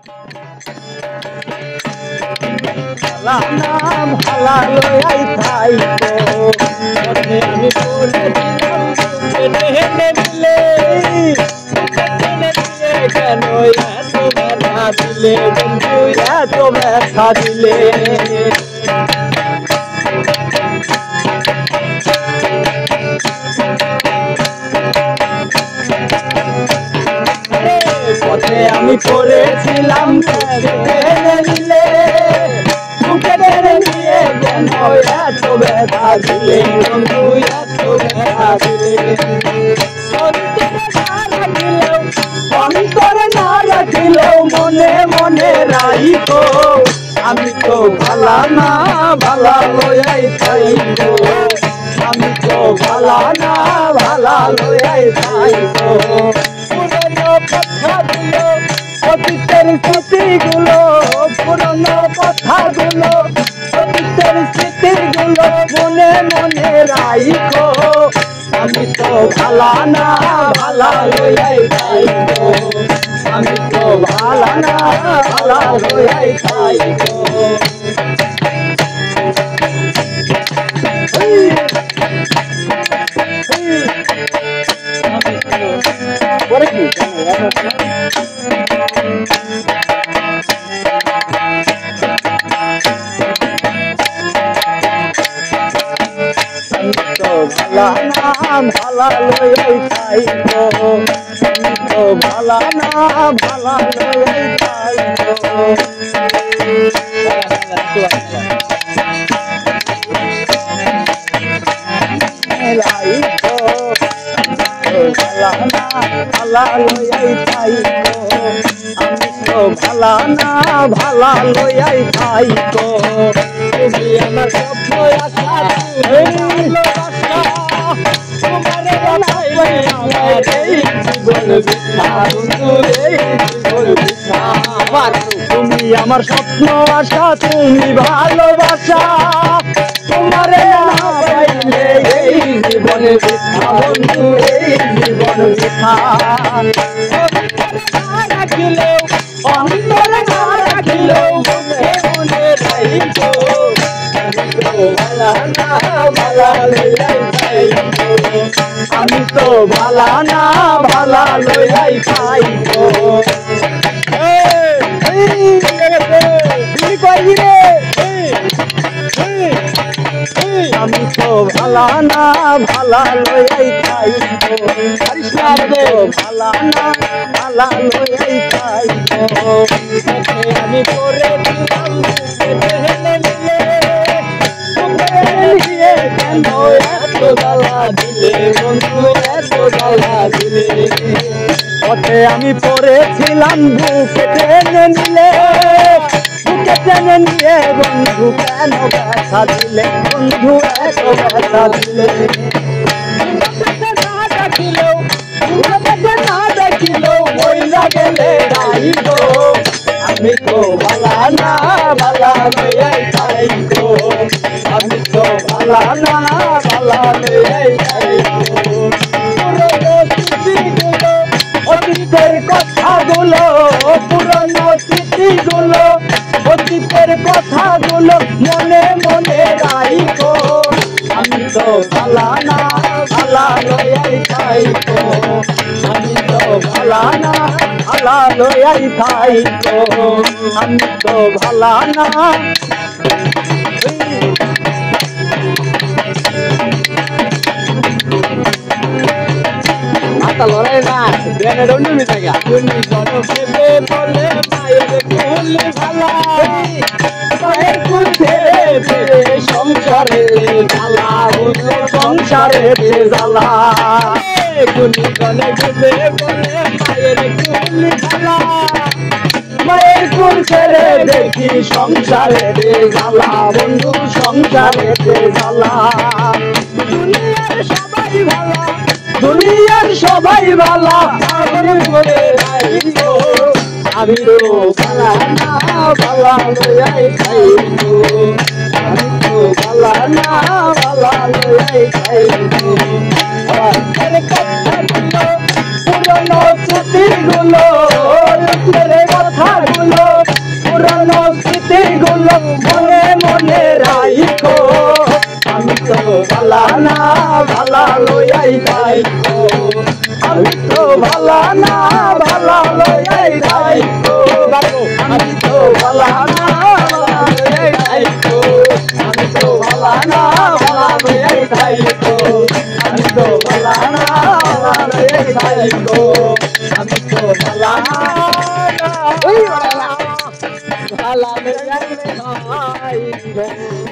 ভালা না ভালা লয়াই থাইকো মনে আমি পড়ে দিলাম টেনে দিলে কেন এত ব্যথা দিলে বন্ধু এত ব্যথা দিলে পথে আমি পড়েছিলাম টেনে নিলে বুকে টেনে নিয়ে কেন এত ব্যথা দিলে বন্ধু এত ব্যথা দিলে অন্তরে না রাখিলেও মনে মনে রাইকো আমি তো ভালা না ভালা লয়াই থাইকো আমি তো ভালা না ভালা লয়াই থাইকো পুরনো কথাগুলো অতীতের স্মৃতিগুলো পুরনো কথাগুলো অতীতের স্মৃতিগুলো মনে মনে রাইকো আমি তো ভালা না ভালা লয়াই থাইকো আমি তো ভালা না ভালা লয়াই থাইকো পরে কি ভালা না ভালা লয়াই থাইকো আমি তো ভালা না ভালা লয়াই থাইকো ভালা না ভালা লয়াই থাইকো আমি তো ভালা না ভালা লয়াই থাইকো তুমি আমার স্বপ্ন আশা ভালোবাসা তোমার আমার এই জীবন বৃথা বন্ধু এই জীবন বৃথা তুমি আমার স্বপ্ন আশা তুমি ভালোবাসা তোমারে না পাইলে এই জীবন বৃথা বন্ধু এই জীবন বৃথা রাখিলেও অন্তরে না রাখিলেও মনে মনে রাইকো ভালা না ভালা লয়াই থাইকো আমি তো ভালা না ভালা লয়াই থাইকো আমি তো ভালা না ভালা লয়াই থাইকো ভালা না ভালা লয়াই থাইকো আমি পড়ে দিলাম কেন এত জ্বালা দিলে বন্ধু এত জ্বালা দিলে পথে আমি পড়েছিলাম বুকে টেনে নিলে বুকে টেনে নিয়ে বন্ধু কেন ব্যথা দিলে বন্ধু এত ব্যথা দিলে না দেখিলেও না দেখিলেও মইরা গেলে রাইকো আমি তো ভালা না ভালা লয়াই থাইকো আমি তো ভালা না ভালা লয়াই থাইকো পুরনো স্মৃতিগুলো অতীতের কথাগুলো পুরনো স্মৃতিগুলো অতীতের কথাগুলো মনে মনে রাইকো আমি তো ভালা না ভালা লয়াই থাইকো আমি তো ভালা না ভালা লয়াই থাইকো আমি তো ভালা না মাথা লড়াই না ব্রেনের অন্যমি জায়গা তুমি বলো ভেবে বলে মায়ের কুল ভালা মায়ের কুল ছেড়ে ফেরে সংসারে জ্বালা হলো সংসারে জ্বালা গুনি গলে ভেবে বলে মায়ের কুল ভালা মায়ের কুল ছেড়ে দেখি সংসারে জ্বালা বন্ধু সংসারে জ্বালা দুনিয়ার সবাই ভালা দুনিয়ার সবাই ভালা আমি তো ভালা না ভালা লয়াই থাইকো আমি তো ভালা না ভালা লয়াই থাইকো পুরনো স্মৃতিগুলো কথাগুলো গুলো মনে মনে রাইখো আমি তো ভালা না ভালা লইয়াই যাইখো আমি তো ভালা না ভালা লইয়াই যাইখো আমি তো ভালা না ভালা লইয়াই যাইখো আমি তো ভালা না ভালা লইয়াই যাইখো আমি তো ভালা না ভালা লইয়াই যাইখো আমি তো ভালা না ভালা লইয়াই যাইখো